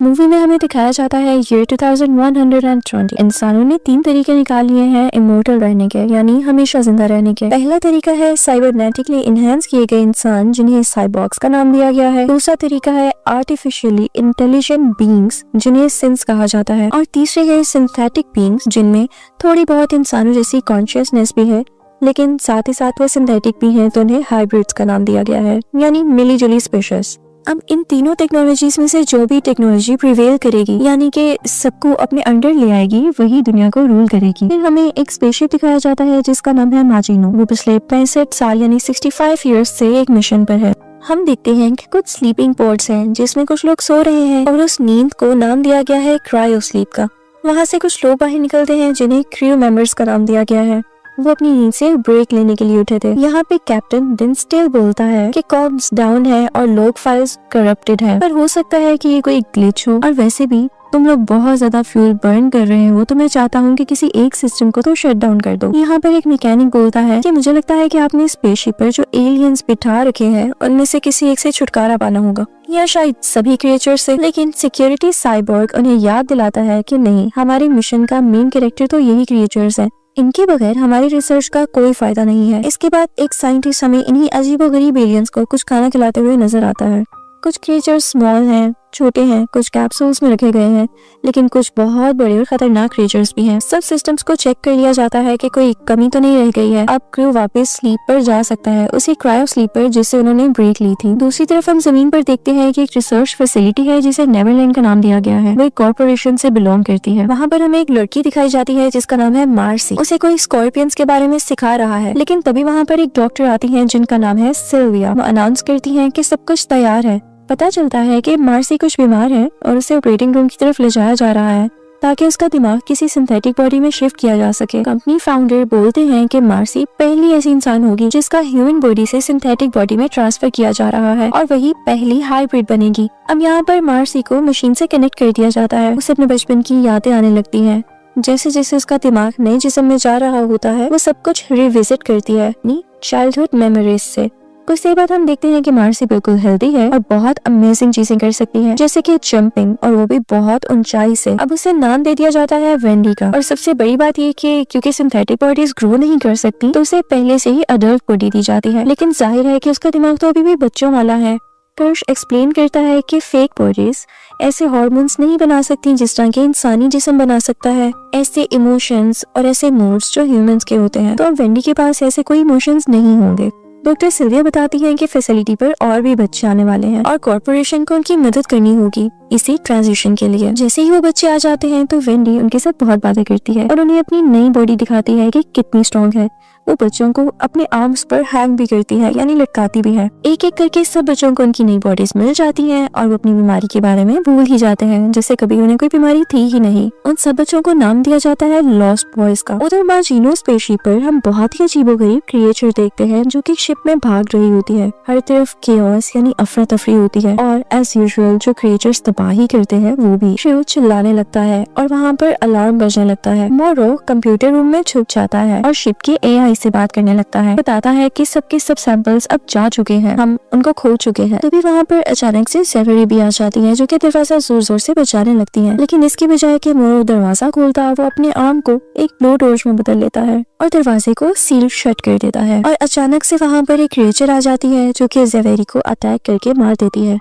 Movie में हमें दिखाया जाता है ईयर 2120। इंसानों ने 3 तरीके निकाल लिए हैं इमोर्टल रहने के, यानी हमेशा जिंदा रहने के। पहला तरीका है साइबरनेटिकली इनहेंस किए गए इंसान, जिन्हें साइबॉर्ग्स का नाम दिया गया है। दूसरा तरीका है आर्टिफिशियली इंटेलिजेंट बीइंग्स, जिन्हें सिंस कहा जाता है। और तीसरे है सिंथेटिक बीइंग्स, जिनमें थोड़ी बहुत इंसानों जैसी कॉन्शियसनेस भी है, लेकिन साथ ही साथ वो सिंथेटिक भी हैं, तो उन्हें हाइब्रिड्स का नाम दिया गया है, यानी मिली जुली स्पीशीज। अब इन तीनों टेक्नोलॉजीज में से जो भी टेक्नोलॉजी प्रिवेल करेगी, यानी कि सबको अपने अंडर ले आएगी, वही दुनिया को रूल करेगी। फिर हमें एक स्पेसशिप दिखाया जाता है जिसका नाम है माजिनो। वो पिछले 65 साल यानी 65 ईयर्स से एक मिशन पर है। हम देखते हैं कि कुछ स्लीपिंग पोड्स हैं जिसमें कुछ लोग सो रहे हैं और उस नींद को नाम दिया गया है क्रायो स्लीप का। वहाँ से कुछ लोग बाहर निकलते हैं जिन्हें क्रू मेंबर्स का नाम दिया गया है। वो अपनी नींद से ब्रेक लेने के लिए उठे थे। यहाँ पे कैप्टन डिन्सडेल बोलता है कि कॉम्स डाउन है और लॉग फाइल्स करप्टेड है, पर हो सकता है कि ये कोई ग्लिच हो, और वैसे भी तुम लोग बहुत ज्यादा फ्यूल बर्न कर रहे हो, तो मैं चाहता हूँ कि किसी एक सिस्टम को तो शट डाउन कर दो। यहाँ पर एक मैकेनिक बोलता है कि मुझे लगता है कि आपने स्पेसशिप पर जो एलियंस बिठा रखे हैं उनमें से किसी एक से छुटकारा पाना होगा, या शायद सभी क्रिएचर से। लेकिन सिक्योरिटी साइबॉर्ग उन्हें याद दिलाता है कि नहीं, हमारे मिशन का मेन कैरेक्टर तो यही क्रिएचर्स है, इनके बगैर हमारी रिसर्च का कोई फायदा नहीं है। इसके बाद एक साइंटिस्ट हमें इन्हीं अजीबोगरीब एलियंस को कुछ खाना खिलाते हुए नजर आता है। कुछ क्रिएचर्स स्मॉल हैं, छोटे हैं, कुछ कैप्सूल्स में रखे गए हैं, लेकिन कुछ बहुत बड़े और खतरनाक क्रिएचर्स भी हैं। सब सिस्टम्स को चेक कर लिया जाता है कि कोई कमी तो नहीं रह गई है। अब क्रू वापस स्लीप पर जा सकता है, उसी क्रायो स्लीप पर जिससे उन्होंने ब्रेक ली थी। दूसरी तरफ हम जमीन पर देखते हैं कि एक रिसर्च फैसिलिटी है जिसे नेवरलैंड का नाम दिया गया है। वो एक कॉर्पोरेशन से बिलोंग करती है। वहाँ पर हमें एक लड़की दिखाई जाती है जिसका नाम है मार्सी। उसे कोई स्कॉर्पियंस के बारे में सिखा रहा है, लेकिन तभी वहाँ पर एक डॉक्टर आती है जिनका नाम है सिल्विया। वो अनाउंस करती है कि सब कुछ तैयार है। पता चलता है कि मार्सी कुछ बीमार है और उसे ऑपरेटिंग रूम की तरफ ले जाया जा रहा है ताकि उसका दिमाग किसी सिंथेटिक बॉडी में शिफ्ट किया जा सके। कंपनी फाउंडर बोलते हैं कि मार्सी पहली ऐसी इंसान होगी जिसका ह्यूमन बॉडी से सिंथेटिक बॉडी में ट्रांसफर किया जा रहा है, और वही पहली हाइब्रिड बनेगी। अब यहाँ पर मार्सी को मशीन से कनेक्ट कर दिया जाता है। उसे अपने बचपन की यादें आने लगती हैं। जैसे जैसे उसका दिमाग नए जिस्म में जा रहा होता है, वो सब कुछ रिविजिट करती है अपनी चाइल्डहुड मेमोरीज से। कुछ देर बाद हम देखते हैं कि मार्सी बिल्कुल हेल्दी है और बहुत अमेजिंग चीजें कर सकती है, जैसे कि जंपिंग, और वो भी बहुत ऊंचाई से। अब उसे नाम दे दिया जाता है वेंडी का। और सबसे बड़ी बात ये कि क्योंकि सिंथेटिक बॉडीज ग्रो नहीं कर सकती, तो उसे पहले से ही अडल्ट बॉडी दी जाती है। लेकिन जाहिर है कि उसका दिमाग तो अभी भी बच्चों वाला है। कर्श एक्सप्लेन करता है कि फेक बॉडीज ऐसे हार्मोन्स नहीं बना सकती जिस तरह के इंसानी जिस्म बना सकता है, ऐसे इमोशंस और ऐसे मूड्स जो ह्यूमंस के होते हैं। तो अब वेंडी के पास ऐसे कोई इमोशंस नहीं होंगे। डॉक्टर सिल्विया बताती है कि फैसिलिटी पर और भी बच्चे आने वाले हैं और कॉर्पोरेशन को उनकी मदद करनी होगी इसी ट्रांजिशन के लिए। जैसे ही वो बच्चे आ जाते हैं तो वेंडी उनके साथ बहुत बातें करती है और उन्हें अपनी नई बॉडी दिखाती है कि कितनी स्ट्रॉन्ग है। वो बच्चों को अपने आर्म्स पर हैंग भी करती है, यानी लटकाती भी है। एक एक करके सब बच्चों को उनकी नई बॉडीज मिल जाती हैं और वो अपनी बीमारी के बारे में भूल ही जाते हैं, जैसे कभी उन्हें कोई बीमारी थी ही नहीं। उन सब बच्चों को नाम दिया जाता है लॉस्ट बॉयज का। उधर माजिनो स्पेसशिप पर हम बहुत ही अजीबोगरीब क्रिएचर देखते हैं जो कि शिप में भाग रही होती है। हर तरफ केओस यानी अफरा तफरी होती है और एज यूजुअल जो क्रिएचर्स तबाही करते हैं वो भी। शिव चिल्लाने लगता है और वहाँ पर अलार्म बजने लगता है। मोरो कंप्यूटर रूम में छुप जाता है और शिप की एआई से बात करने लगता है। बताता है कि सबके सब सैंपल्स अब जा चुके हैं, हम उनको खो चुके हैं। तभी वहाँ पर अचानक से सेवेरी भी आ जाती है जो कि दरवाजा जोर जोर से बजाने लगती है। लेकिन इसके बजाय कि मोरो दरवाजा खोलता, वो अपने आर्म को एक ब्लो टॉर्च में बदल लेता है और दरवाजे को सील शट कर देता है। और अचानक से वहाँ पर एक क्रिएचर आ जाती है जो कि सेवेरी को अटैक करके मार देती है।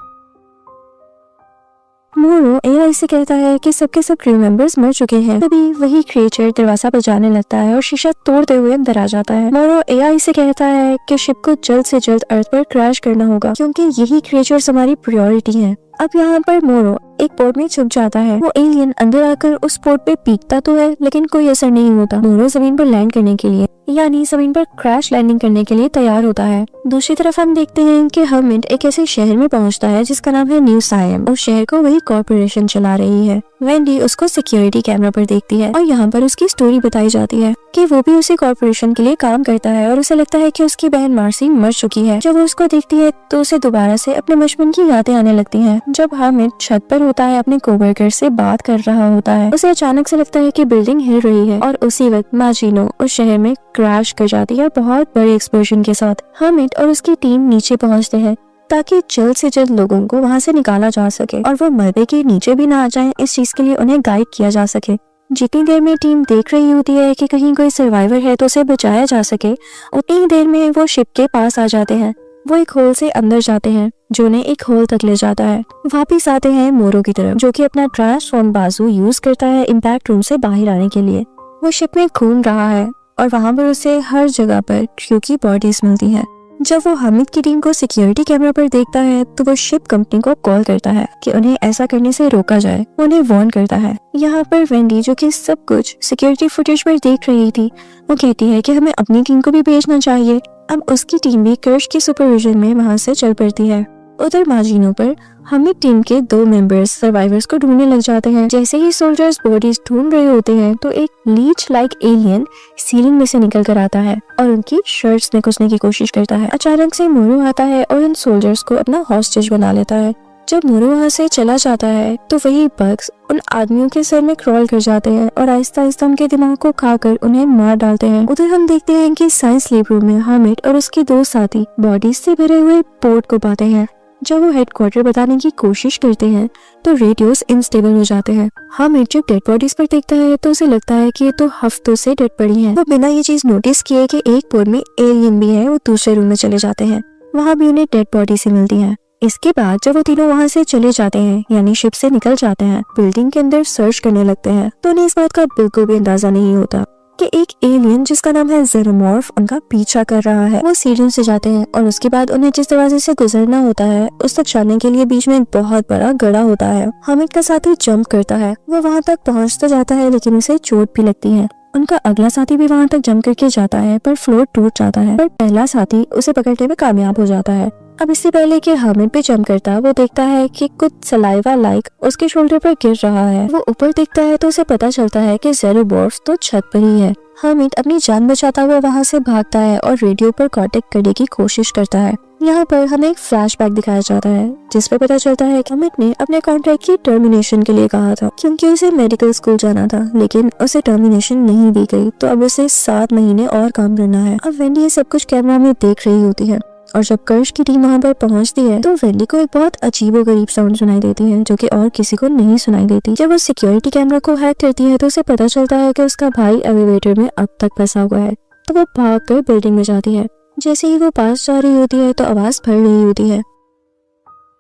मोरो एआई से कहता है कि सबके सब क्रू मेंबर्स मर चुके हैं। तभी वही क्रिएचर दरवाजा बजाने लगता है और शीशा तोड़ते हुए अंदर आ जाता है। मोरो एआई से कहता है कि शिप को जल्द से जल्द अर्थ पर क्रैश करना होगा क्योंकि यही क्रिएचर्स हमारी प्रायोरिटी है। अब यहाँ पर मोरो एक पोर्ट में छुप जाता है। वो एलियन अंदर आकर उस पोर्ट पे पीकता तो है लेकिन कोई असर नहीं होता। मोरो जमीन पर लैंड करने के लिए यानी जमीन पर क्रैश लैंडिंग करने के लिए तैयार होता है। दूसरी तरफ हम देखते हैं कि हर्मिट एक ऐसे शहर में पहुंचता है जिसका नाम है न्यू सायम। उस शहर को वही कॉर्पोरेशन चला रही है। वेंडी उसको सिक्योरिटी कैमरा पर देखती है और यहाँ पर उसकी स्टोरी बताई जाती है कि वो भी उसी कॉर्पोरेशन के लिए काम करता है और उसे लगता है कि उसकी बहन मार्सी मर चुकी है। जब वो उसको देखती है तो उसे दोबारा से अपने बचपन की यादें आने लगती हैं। जब हर्मिट छत पर होता है, अपने कोवर्कर से बात कर रहा होता है, उसे अचानक से लगता है कि बिल्डिंग हिल रही है और उसी वक्त माजिनो उस शहर में क्रैश कर जाती है बहुत बड़े एक्सप्लोजन के साथ। हर्मिट और उसकी टीम नीचे पहुंचते हैं। ताकि जल्द से जल्द लोगों को वहाँ से निकाला जा सके और वो मलबे के नीचे भी ना आ जाए। इस चीज के लिए उन्हें गाइड किया जा सके। जितनी देर में टीम देख रही होती है कि कहीं कोई सर्वाइवर है तो उसे बचाया जा सके, उतनी ही देर में वो शिप के पास आ जाते हैं। वो एक होल से अंदर जाते हैं जो उन्हें एक होल तक ले जाता है। वापिस आते हैं मोरो की तरफ, जो कि अपना ट्रांसफॉर्म बाजू यूज करता है इम्पैक्ट रूम से बाहर आने के लिए। वो शिप में घूम रहा है और वहाँ पर उसे हर जगह पर क्रू की बॉडीज मिलती है। जब वो हामिद की टीम को सिक्योरिटी कैमरा पर देखता है तो वो शिप कंपनी को कॉल करता है कि उन्हें ऐसा करने से रोका जाए। उन्हें वार्न करता है। यहाँ पर वेंडी, जो कि सब कुछ सिक्योरिटी फुटेज पर देख रही थी, वो कहती है कि हमें अपनी टीम को भी भेजना चाहिए। अब उसकी टीम भी कर्श के सुपरविजन में वहाँ से चल पड़ती है। उधर मार्जिनो पर हामिद टीम के 2 मेंबर्स सर्वाइवर्स को ढूंढने लग जाते हैं। जैसे ही सोल्जर्स बॉडीज ढूंढ रहे होते हैं तो एक लीच लाइक एलियन सीलिंग में से निकल कर आता है और उनकी शर्ट्स में घुसने की कोशिश करता है। अचानक से मोरो आता है और उन सोल्जर्स को अपना हॉस्टेज बना लेता है। जब मोरो वहाँ से चला जाता है तो वही बग्स उन आदमियों के सर में क्रॉल कर जाते हैं और आहिस्ता आहिस्ता उनके दिमाग को खाकर उन्हें मार डालते हैं। उधर हम देखते हैं कि साइंस लैब रूम में हामिद और उसके 2 साथी बॉडीज से भरे हुए पोर्ट को पाते हैं। जब वो हेडक्वार्टर बताने की कोशिश करते हैं तो रेडियोस इनस्टेबल हो जाते हैं। हामिद जब डेड बॉडीज पर देखता है तो उसे लगता है कि ये तो हफ्तों से डेड पड़ी हैं। वो बिना ये चीज नोटिस किए कि एक पोर्ट में एलियन भी है, वो दूसरे रूम में चले जाते हैं। वहाँ भी उन्हें डेड बॉडी से मिलती है। इसके बाद जब वो तीनों वहाँ से चले जाते हैं, यानी शिप से निकल जाते हैं, बिल्डिंग के अंदर सर्च करने लगते हैं, तो उन्हें इस बात का बिल्कुल भी अंदाजा नहीं होता कि एक एलियन जिसका नाम है जेनोमॉर्फ उनका पीछा कर रहा है। वो सीढ़ियों से जाते हैं और उसके बाद उन्हें जिस दरवाजे से गुजरना होता है उस तक जाने के लिए बीच में एक बहुत बड़ा गड्ढा होता है। हामिद का साथी जंप करता है। वो वहाँ तक पहुँचता जाता है लेकिन उसे चोट भी लगती है। उनका अगला साथी भी वहाँ तक जंप करके जाता है पर फ्लोर टूट जाता है, पर पहला साथी उसे पकड़ने में कामयाब हो जाता है। अब इससे पहले कि हामिद पे जंप करता, वो देखता है कि कुछ सलाइवा लाइक उसके शोल्डर पर गिर रहा है। वो ऊपर देखता है तो उसे पता चलता है कि ज़ेरोमॉर्फ तो छत पर ही है। हामिद अपनी जान बचाता हुआ वहाँ से भागता है और रेडियो पर कांटेक्ट करने की कोशिश करता है। यहाँ पर हमें एक फ्लैशबैक दिखाया जाता है जिसपे पता चलता है कि हामिद ने अपने कॉन्ट्रैक्ट की टर्मिनेशन के लिए कहा था क्योंकि उसे मेडिकल स्कूल जाना था, लेकिन उसे टर्मिनेशन नहीं दी गई, तो अब उसे 7 महीने और काम करना है। अब वेंडी ये सब कुछ कैमरा में देख रही होती है और जब कर्श की टीम वहाँ पर पहुँचती है तो वेंडी को एक बहुत अजीबोगरीब साउंड सुनाई देती है जो कि और किसी को नहीं सुनाई देती। जब वो सिक्योरिटी कैमरा को हैक करती है तो उसे पता चलता है कि उसका भाई एलिवेटर में अब तक फंसा हुआ है, तो वो भागकर बिल्डिंग में जाती है। जैसे ही वो पास जा रही होती है तो आवाज भर रही होती है।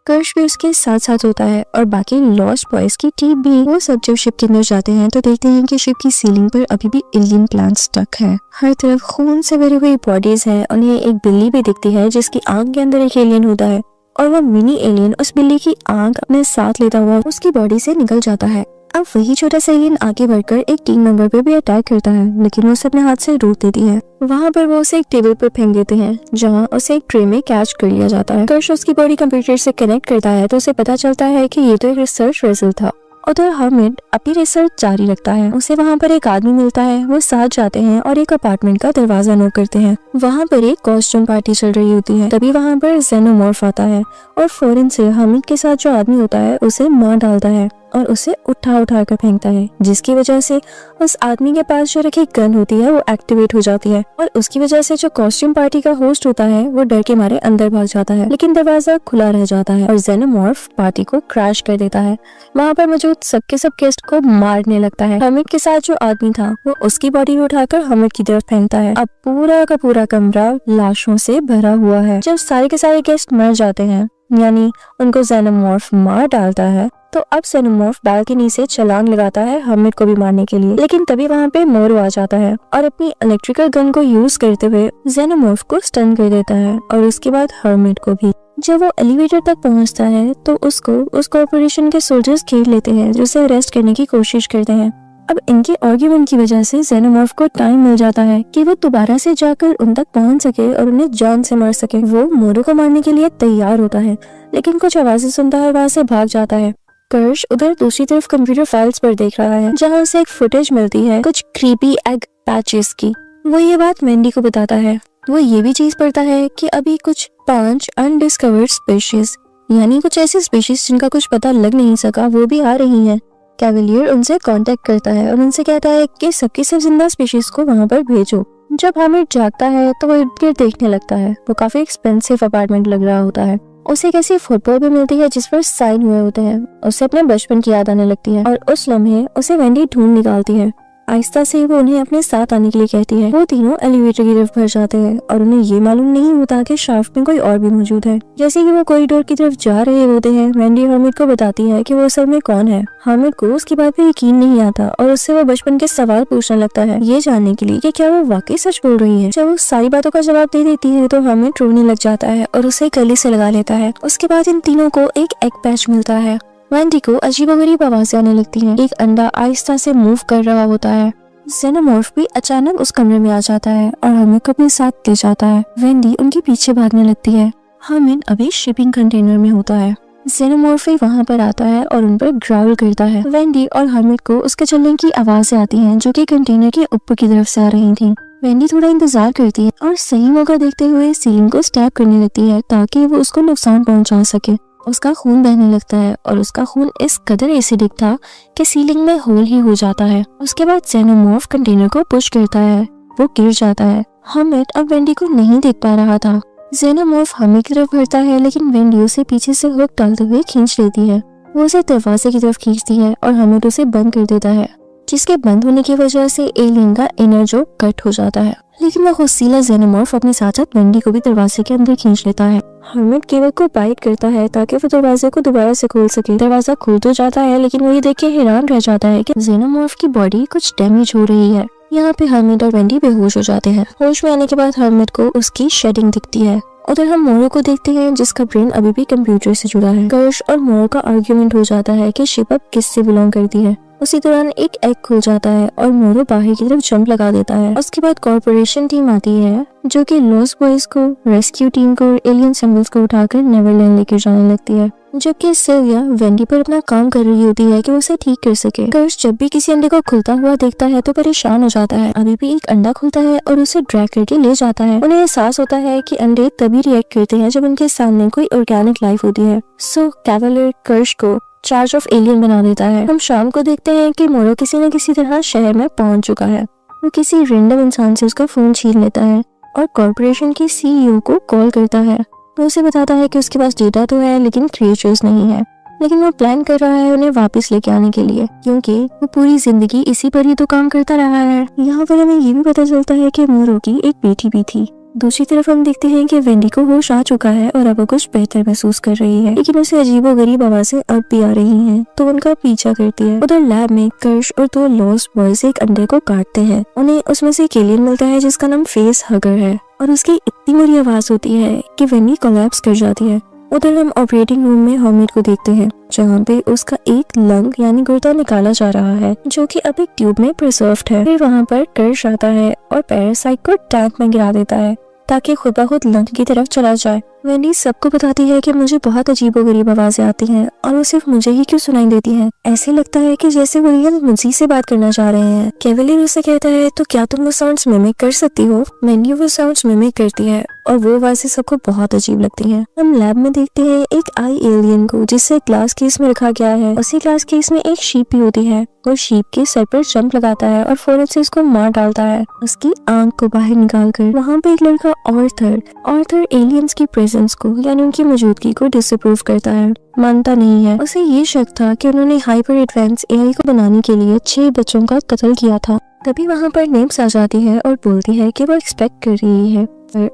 कर्श भी उसके साथ साथ होता है और बाकी लॉस्ट बॉयज की टीम भी। वो सब जब शिप के अंदर जाते हैं तो देखते हैं कि शिप की सीलिंग पर अभी भी एलियन प्लांट स्टक है। हर तरफ खून से भरी हुई बॉडीज है। उन्हें एक बिल्ली भी दिखती है जिसकी आंख के अंदर एक एलियन होता है और वो मिनी एलियन उस बिल्ली की आंख अपने साथ लेता हुआ उसकी बॉडी से निकल जाता है। अब वही छोटा सा एलियन आगे बढ़कर एक टीम मेंबर पे भी अटैक करता है, लेकिन वो उसे अपने हाथ से रोक देती है। वहाँ पर वो उसे एक टेबल पर फेंक देते हैं जहाँ उसे एक ट्रे में कैच कर लिया जाता है। कर्श उसकी बॉडी कंप्यूटर से कनेक्ट करता है तो उसे पता चलता है कि ये तो एक रिसर्च वेसल था। उधर हामिद अपनी रिसर्च जारी रखता है। उसे वहाँ पर एक आदमी मिलता है। वो साथ जाते हैं और एक अपार्टमेंट का दरवाजा नॉक करते हैं। वहाँ पर एक कॉस्ट्यूम पार्टी चल रही होती है। तभी वहाँ पर जेनोमॉर्फ आता है और फौरन से हामिद के साथ जो आदमी होता है उसे मार डालता है और उसे उठा कर फेंकता है, जिसकी वजह से उस आदमी के पास जो रखी गन होती है वो एक्टिवेट हो जाती है और उसकी वजह से जो कॉस्ट्यूम पार्टी का होस्ट होता है वो डर के मारे अंदर भाग जाता है, लेकिन दरवाजा खुला रह जाता है और जेनोमॉर्फ पार्टी को क्रैश कर देता है। वहाँ पर मौजूद सबके सब गेस्ट को मारने लगता है। हामिद के साथ जो आदमी था वो उसकी बॉडी उठाकर हामिद की तरफ फेंकता है। अब पूरा का पूरा कमरा लाशों से भरा हुआ है। जब सारे के सारे गेस्ट मर जाते हैं, यानी उनको जेनोमॉर्फ मार डालता है, तो अब जेनोमॉर्फ बालकनी से छलांग लगाता है हामिद को भी मारने के लिए, लेकिन तभी वहाँ पे मोरो आ जाता है और अपनी इलेक्ट्रिकल गन को यूज करते हुए जेनोमॉर्फ को स्टन कर देता है और उसके बाद हामिद को भी। जब वो एलिवेटर तक पहुँचता है तो उसको उस कॉर्पोरेशन के सोल्जर्स घेर लेते हैं जो उसे अरेस्ट करने की कोशिश करते हैं। अब इनके आर्ग्यूमेंट की वजह से जेनोमॉर्फ को टाइम मिल जाता है कि वो दोबारा से जाकर उन तक पहुंच सके और उन्हें जान से मार सके। वो मोरो को मारने के लिए तैयार होता है, लेकिन कुछ आवाजें सुनता है और वहाँ से भाग जाता है। कर्श उधर दूसरी तरफ कंप्यूटर फाइल्स पर देख रहा है जहाँ उसे एक फुटेज मिलती है कुछ क्रीपी एग पैचेस की। वो ये बात वेंडी को बताता है। वो ये भी चीज पढ़ता है कि अभी कुछ 5 अनडिस्कवर्ड स्पीशीज, यानी कुछ ऐसी स्पीशीज जिनका कुछ पता लग नहीं सका, वो भी आ रही हैं। कैवलियर उनसे कांटेक्ट करता है और उनसे कहता है कि सबकी सब जिंदा स्पीशीज को वहाँ पर भेजो। जब हामिद जागता है तो वो इर्द गिर्द देखने लगता है। वो काफी एक्सपेंसिव अपार्टमेंट लग रहा होता है। उसे एक ऐसी फुटबॉल भी मिलती है जिस पर साइन हुए होते हैं। उसे अपने बचपन की याद आने लगती है और उस लम्हे उसे वेंडी ढूंढ निकालती है। आहिस्ता से वो उन्हें अपने साथ आने के लिए कहती है। वो तीनों एलिवेटर की तरफ भर जाते हैं और उन्हें ये मालूम नहीं होता कि शाफ्ट में कोई और भी मौजूद है। जैसे कि वो कॉरिडोर की तरफ जा रहे होते हैं, वेंडी हर्मिट को बताती है कि वो असल में कौन है। हर्मिट को उसकी बात पे यकीन नहीं आता और उससे वो बचपन के सवाल पूछने लगता है, ये जानने के लिए कि क्या वो वाकई सच बोल रही है। जब वो सारी बातों का जवाब दे देती है तो हर्मिट रोने लग जाता है और उसे गले से लगा लेता है। उसके बाद इन तीनों को एक एग पैच मिलता है। वेंडी को अजीबोगरीब आवाजें आने लगती हैं। एक अंडा आहिस्ता से मूव कर रहा होता है। जेनोमॉर्फ भी अचानक उस कमरे में आ जाता है और हर्मिट को अपने साथ ले जाता है। वेंडी उनके पीछे भागने लगती है। हर्मिट अभी शिपिंग कंटेनर में होता है। जेनोमॉर्फ वहाँ पर आता है और उन पर ग्राउल करता है। वेंडी और हर्मिट को उसके चलने की आवाजें आती हैं जो कि कंटेनर के ऊपर की तरफ से आ रही थी। वेंडी थोड़ा इंतजार करती है और सही मौका देखते हुए सीलिंग को स्टैब करने लगती है ताकि वो उसको नुकसान पहुंचा सके। उसका खून बहने लगता है और उसका खून इस कदर एसिडिक था कि सीलिंग में होल ही हो जाता है। उसके बाद जेनोमॉर्फ कंटेनर को पुश करता है, वो गिर जाता है। हर्मिट अब वेंडी को नहीं देख पा रहा था। जेनोमॉर्फ हर्मिट की तरफ बढ़ता है लेकिन वेंडी उसे पीछे से हुक डालते हुए खींच लेती है। वो उसे दरवाजे की तरफ खींचती है और हर्मिट उसे बंद कर देता है, जिसके बंद होने की वजह से एलियन का इनर जो कट हो जाता है। लेकिन वो खुशीला जेनोमॉर्फ अपने साथ साथ वेंडी को भी दरवाजे के अंदर खींच लेता है। हर्मिट केवल को बाइट करता है ताकि वो दरवाजे को दोबारा से खोल सके। दरवाजा खुल तो जाता है लेकिन वो ये देख के हैरान रह जाता है कि जेनोमॉर्फ की बॉडी कुछ डैमेज हो रही है। यहाँ पे हर्मिट और वेंडी बेहोश हो जाते हैं। होश में आने के बाद हर्मिट को उसकी शेडिंग दिखती है। उधर हम मोरो को देखते हैं जिसका ब्रेन अभी भी कंप्यूटर से जुड़ा है। कर्श और मोरो का आर्ग्यूमेंट हो जाता है कि शिप अब किससे बिलोंग करती है। उसी दौरान एक एग खुल जाता है और मोरो बाहर की तरफ जंप लगा देता है। उसके बाद कॉर्पोरेशन टीम आती है जो कि लॉस्ट बॉयज को, रेस्क्यू टीम को और एलियन सिंबल्स को उठाकर नेवरलैंड लेकर जाने लगती है, जबकि सिल्विया वेंडी पर अपना काम कर रही होती है कि वो उसे ठीक कर सके। कर्श जब भी किसी अंडे को खुलता हुआ देखता है तो परेशान हो जाता है। अभी भी एक अंडा खुलता है और उसे ड्रैग करके ले जाता है। उन्हें एहसास होता है कि अंडे तभी रिएक्ट करते हैं जब उनके सामने कोई ऑर्गेनिक लाइफ होती है। सो कैवलर कर्श को चार्ज ऑफ एलियन बना देता है। हम शाम को देखते हैं कि मोरो किसी न किसी तरह शहर में पहुंच चुका है। वो किसी रैंडम इंसान से उसका फोन छीन लेता है और कॉर्पोरेशन की सीईओ को कॉल करता है। वो उसे बताता है कि उसके पास डेटा तो है लेकिन क्रिएचर्स नहीं है, लेकिन वो प्लान कर रहा है उन्हें वापस लेके आने के लिए, क्योंकि वो पूरी जिंदगी इसी पर ही तो काम करता रहा है। यहाँ पर हमें ये भी पता चलता है कि मोरो की एक बेटी भी थी। दूसरी तरफ हम देखते हैं कि वेंडी को होश आ चुका है और अब वो कुछ बेहतर महसूस कर रही है, लेकिन उसे अजीबोगरीब आवाजें अब भी आ रही हैं, तो उनका पीछा करती है। उधर लैब में कर्श और दो लॉस्ट बॉयज एक अंडे को काटते हैं। उन्हें उसमें से एक एलियन मिलता है जिसका नाम फेस हगर है और उसकी इतनी बुरी आवाज होती है कि वेंडी कोलैप्स कर जाती है। उधर हम ऑपरेटिंग रूम में हर्मिट को देखते हैं जहाँ पे उसका एक लंग यानी गुर्दा निकाला जा रहा है जो कि अब एक ट्यूब में प्रिजर्व्ड है। फिर वहाँ पर कर्श आता है और पैरासाइट को टैंक में गिरा देता है ताकि खुद ब खुद लंग की तरफ चला जाए। वेंडी सबको बताती है कि मुझे बहुत अजीबोगरीब आवाजें आती हैं और वो सिर्फ मुझे ही क्यों सुनाई देती हैं। ऐसे लगता है कि जैसे वो रियल मुझी से बात करना चाह रहे हैं। कैवलियर उसे कहता है तो क्या तुम वो साउंड्स मिमिक कर सकती हो? वेंडी वो साउंड्स मिमिक करती है और वो आवाजें सबको बहुत अजीब लगती हैं। हम लैब में देखते हैं एक आई एलियन को जिसे ग्लास केस में रखा गया है। उसी ग्लास केस में एक शीप भी होती है। वो शीप के सर पर जंप लगाता है और फौरन से उसको मार डालता है, उसकी आंख को बाहर निकाल कर। वहाँ पे एक लड़का ऑर्थर एलियंस की प्रेजेंस को यानी उनकी मौजूदगी को डिसअप्रूव करता है, मानता नहीं है। उसे ये शक था कि उन्होंने हाइपर एडवांस एआई को बनाने के लिए 6 बच्चों का कत्ल किया था। तभी वहाँ पर नेम्स आ जाती है और बोलती है कि वो एक्सपेक्ट कर रही है।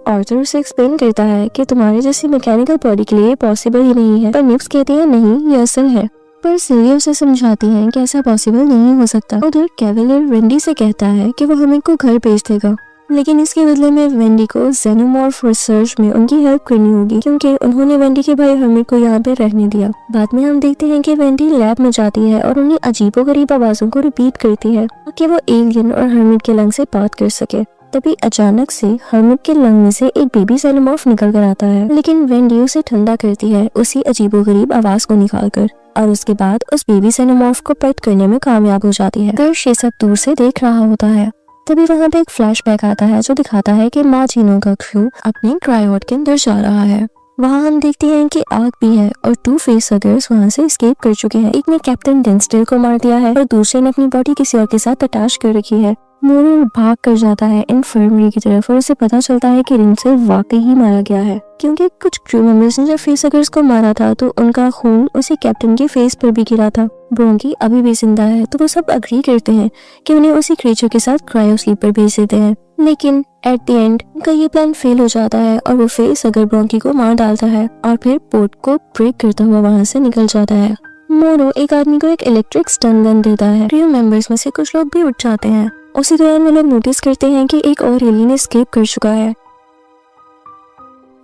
ऑर्थर उसे एक्सप्लेन करता है कि तुम्हारे जैसी मैकेनिकल बॉडी के लिए पॉसिबल ही नहीं है, पर नेम्स कहती है नहीं ये असल है। पर सिल्विया उसे समझाती है कि ऐसा पॉसिबल नहीं हो सकता। उधर कैवलियर वेंडी से कहता है कि वो हमें को घर भेज देगा, लेकिन इसके बदले में वेंडी को जेनोमॉर्फ रिसर्च में उनकी हेल्प करनी होगी क्योंकि उन्होंने वेंडी के भाई हर्मिट को यहाँ पे रहने दिया। बाद में हम देखते हैं कि वेंडी लैब में जाती है और उन्हें अजीबोगरीब आवाजों को रिपीट करती है ताकि वो एलियन और हर्मिट के लंग से बात कर सके। तभी अचानक से हर्मिट के लंग में से एक बेबी जेनोमॉर्फ निकल कर आता है, लेकिन वेंडी उसे ठंडा करती है उसी अजीबोगरीब आवाज को निकालकर और उसके बाद उस बेबी जेनोमॉर्फ को पेट करने में कामयाब हो जाती है। कर्श ये सब दूर से देख रहा होता है। तभी वहाँ पे एक फ्लैशबैक आता है जो दिखाता है कि मार्टिनो का क्रू अपने क्रायोट के अंदर जा रहा है। वहाँ हम देखते हैं कि आग भी है और 2 फेस हगर्स वहाँ से एस्केप कर चुके हैं। एक ने कैप्टन डेंस्टेल को मार दिया है और दूसरे ने अपनी बॉडी किसी और के साथ अटैच कर रखी है। मोरो भाग कर जाता है इन्फर्मरी की तरफ और उसे पता चलता है कि रिंसेल वाकई ही मारा गया है, क्योंकि कुछ क्रू मेंबर्स ने जब फेसहगर्स को मारा था तो उनका खून उसी कैप्टन के फेस पर भी गिरा था। ब्रोंकी अभी भी जिंदा है तो वो सब अग्री करते हैं कि उन्हें उसी क्रीचर के साथ क्रायो स्लीप पर भेज देते हैं, लेकिन एट द एंड उनका ये प्लान फेल हो जाता है और वो फेसहगर ब्रोंकी को मार डालता है और फिर पोर्ट को ब्रेक करता हुआ वहाँ से निकल जाता है। मोरो एक आदमी को एक इलेक्ट्रिक स्टन गन देता है। क्रू मेंबर्स में से कुछ लोग भी उठ जाते हैं। उसी दौरान वो लोग नोटिस करते हैं कि एक और एलियन एस्केप कर चुका है।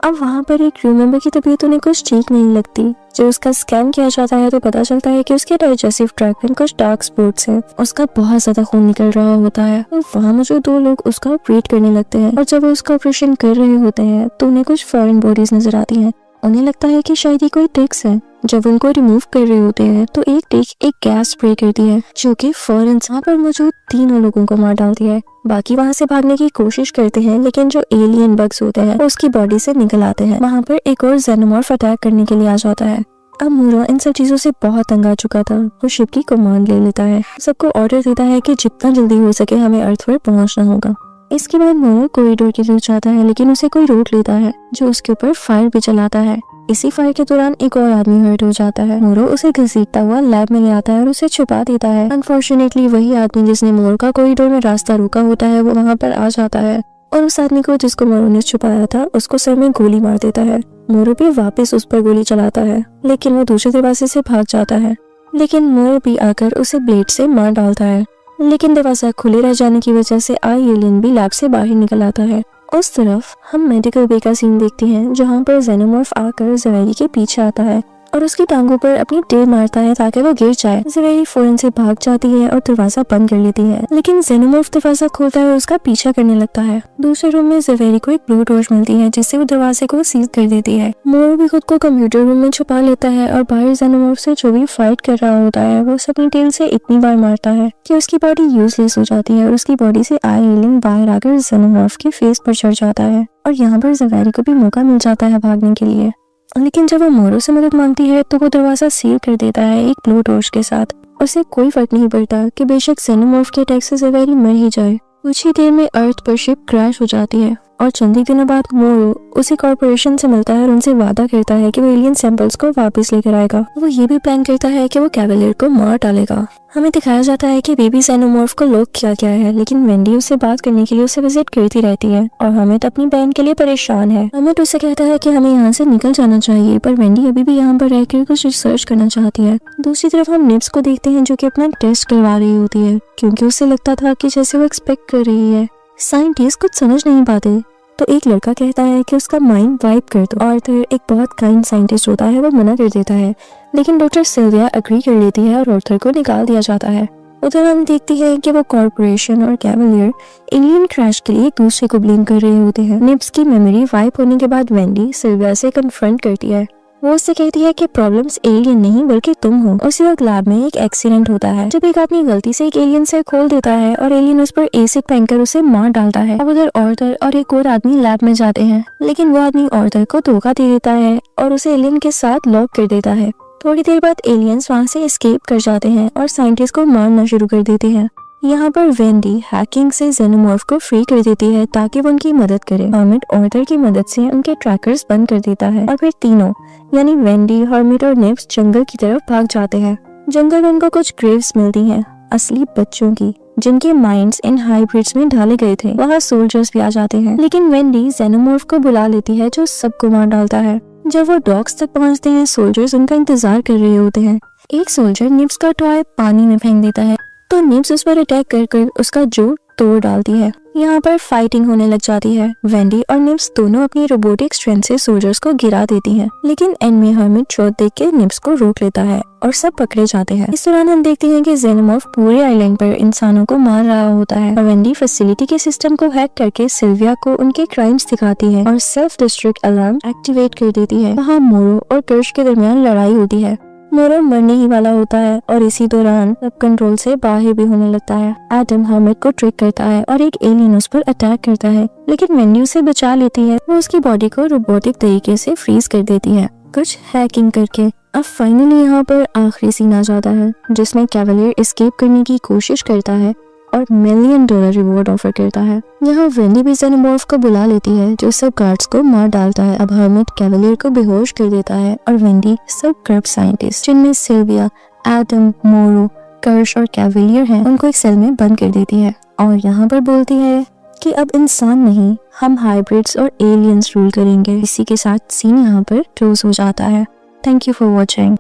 अब वहाँ पर एक क्रू मेंबर की तबीयत उन्हें कुछ ठीक नहीं लगती। जब उसका स्कैन किया जाता है तो पता चलता है कि उसके डाइजेस्टिव ट्रैक्ट में कुछ डार्क स्पॉट्स हैं। उसका बहुत ज्यादा खून निकल रहा होता है और वहाँ मौजूद 2 लोग उसका ऑपरेट करने लगते हैं और जब वो उसका ऑपरेशन कर रहे होते हैं तो उन्हें कुछ फॉरेन बॉडीज नजर आती हैं। उन्हें लगता है कि शायद ये कोई ट्रिक्स है। जब उनको रिमूव कर रहे होते हैं तो एक टिक एक गैस स्प्रे करती है जो कि फौरन वहाँ पर मौजूद 3 लोगों को मार डालती है। बाकी वहाँ से भागने की कोशिश करते हैं लेकिन जो एलियन बग्स होते हैं वो उसकी बॉडी से निकल आते हैं। वहाँ पर एक और जेनोमॉर्फ अटैक करने के लिए आ जाता है। अब मोरो इन सब चीजों से बहुत तंग आ चुका था। वो शिप की कमांड ले लेता है, सबको ऑर्डर देता है कि जितना जल्दी हो सके हमें अर्थ पर पहुंचना होगा। इसके बाद मोरो कॉरिडोर की तरफ जाता है लेकिन उसे कोई रोक लेता है जो उसके ऊपर फायर भी चलाता है। इसी फायर के दौरान एक और आदमी हर्ट हो जाता है। मोरो उसे घसीटता हुआ लैब में ले आता है और उसे छुपा देता है। अनफॉर्चुनेटली वही आदमी जिसने मोरो का कॉरिडोर में रास्ता रोका होता है वो वहाँ पर आ जाता है और उस आदमी को जिसको मोरो ने छुपाया था उसको सर में गोली मार देता है। मोरो भी वापस उस पर गोली चलाता है लेकिन वो दूसरे दरवाजे से भाग जाता है, लेकिन मोरो भी आकर उसे ब्लेड से मार डालता है। लेकिन दरवाजा खुले रह जाने की वजह से आई एलियन भी लैब से बाहर निकल आता है। उस तरफ हम मेडिकल बे का सीन देखते हैं जहाँ पर जेनोमॉर्फ आकर ज़वेरी के पीछे आता है और उसकी टांगों पर अपनी टेल मारता है ताकि वो गिर जाए। ज़वेरी फौरन से भाग जाती है और दरवाजा बंद कर लेती है, लेकिन जेनोमॉर्फ दरवाजा खोलता है और उसका पीछा करने लगता है। दूसरे रूम में ज़वेरी को एक ब्लू टॉर्च मिलती है जिससे वो दरवाजे को सील कर देती है। मोरो भी खुद को कंप्यूटर रूम में छुपा लेता है और बाहर जेनोमॉर्फ से जो भी फाइट कर रहा होता है वो उसे अपनी टेल से इतनी बार मारता है कि उसकी बॉडी यूजलेस हो जाती है और उसकी बॉडी से आई एलियन बाहर आकर जेनोमॉर्फ के फेस पर चढ़ जाता है और यहाँ पर ज़वेरी को भी मौका मिल जाता है भागने के लिए। लेकिन जब वो मोरो से मदद मांगती है तो वो दरवाजा सील कर देता है एक ब्लू टॉर्च के साथ। उसे कोई फर्क नहीं पड़ता कि बेशक जेनोमॉर्फ के अटैक से ज़वेरी मर ही जाए। कुछ ही देर में अर्थ पर शिप क्रैश हो जाती है और चंद ही दिनों बाद मोरो उसी कॉर्पोरेशन से मिलता है और उनसे वादा करता है कि वो एलियन सैंपल्स को वापस लेकर आएगा। वो ये भी प्लान करता है कि वो कैवलियर को मार डालेगा। हमें दिखाया जाता है कि बेबी जेनोमॉर्फ को लॉक किया गया है, लेकिन वेंडी उससे बात करने के लिए उसे विजिट करती रहती है और हमेट अपनी बहन के लिए परेशान है। हमेट उसे कहता है कि हमें यहाँ से निकल जाना चाहिए, पर वेंडी अभी भी यहाँ पर रहकर कुछ रिसर्च करना चाहती है। दूसरी तरफ हम निप्स को देखते हैं जो कि अपना टेस्ट करवा रही होती है क्योंकि उसे लगता था कि जैसे वो एक्सपेक्ट कर रही है। साइंटिस्ट कुछ समझ नहीं पाते तो एक लड़का कहता है कि उसका माइंड वाइप कर दो। आर्थर एक बहुत काइंड साइंटिस्ट होता है, वो मना कर देता है, लेकिन डॉक्टर सिल्विया एग्री कर लेती है और आर्थर को निकाल दिया जाता है। उधर हम देखते हैं कि वो कॉर्पोरेशन और कैवलियर एलियन क्रैश के लिए एक दूसरे को ब्लेम कर रहे होते हैं। निप्स की मेमोरी वाइप होने के बाद वेंडी सिल्विया से कन्फ्रंट करती है। वो उससे कहती है कि प्रॉब्लम्स एलियन नहीं बल्कि तुम हो। उसी वक्त लैब में एक एक्सीडेंट होता है जब एक आदमी गलती से एक एलियन से खोल देता है और एलियन उस पर एसिड फेंककर उसे मार डालता है। अब उधर आर्थर और एक और आदमी लैब में जाते हैं, लेकिन वो आदमी आर्थर को धोखा दे देता है और उसे एलियन के साथ लॉक कर देता है। थोड़ी देर बाद एलियंस वहाँ से एस्केप कर जाते हैं और साइंटिस्ट को मारना शुरू कर देते हैं। यहाँ पर वेंडी हैकिंग से जेनोमॉर्फ को फ्री कर देती है ताकि वो उनकी मदद करे। हर्मिट आर्थर की मदद से उनके ट्रैकर्स बंद कर देता है और फिर तीनों यानी वेंडी, हर्मिट और निप्स जंगल की तरफ भाग जाते हैं। जंगल में उनको कुछ ग्रेव्स मिलती हैं असली बच्चों की जिनके माइंड्स इन हाइब्रिड्स में ढाले गए थे। वहाँ सोल्जर्स भी आ जाते हैं, लेकिन वेंडी जेनोमॉर्फ को बुला लेती है जो सबको मार डालता है। जब वो डॉग्स तक पहुँचते हैं सोल्जर्स उनका इंतजार कर रहे होते हैं। एक सोल्जर निप्स का टॉय पानी में फेंक देता है तो निप्स उस पर अटैक कर उसका जो तोड़ डालती है। यहाँ पर फाइटिंग होने लग जाती है। वेंडी और निप्स दोनों अपनी रोबोटिक स्ट्रेंथ से सोल्जर्स को गिरा देती हैं, लेकिन एंड में हर्मिट चोट देख के निप्स को रोक लेता है और सब पकड़े जाते हैं। इस दौरान हम देखते हैं कि जेनोमॉर्फ पूरे आइलैंड पर इंसानों को मार रहा होता है और वेंडी फैसिलिटी के सिस्टम को हैक करके सिल्विया को उनके क्राइम्स दिखाती है और सेल्फ डिस्ट्रक्ट अलार्म एक्टिवेट कर देती है। वहाँ मोरो और कर्श के दरमियान लड़ाई होती है। मोरो मरने ही वाला होता है और इसी दौरान सब कंट्रोल से बाहर भी होने लगता है। एडम हर्मिट को ट्रिक करता है और एक एलियन उस पर अटैक करता है, लेकिन वेंडी उसे बचा लेती है। वो उसकी बॉडी को रोबोटिक तरीके से फ्रीज कर देती है कुछ हैकिंग करके। अब फाइनली यहाँ पर आखिरी सीन आ जाता है जिसमें कैवलियर एस्केप करने की कोशिश करता है और $1 मिलियन रिवॉर्ड ऑफर करता है। यहाँ वेंडी भी जेनोमॉर्फ को बुला लेती है जो सब गार्ड्स को मार डालता है। अब हर्मिट कैवलियर को बेहोश कर देता है और वेंडी सब कर्व साइंटिस्ट जिनमें सिल्विया, एडम, मोरो, कर्श और कैवलियर हैं उनको एक सेल में बंद कर देती है और यहाँ पर बोलती है कि अब इंसान नहीं, हम हाइब्रिड्स और एलियंस रूल करेंगे। इसी के साथ सीन यहाँ पर क्लोज हो जाता है। Thank you for watching.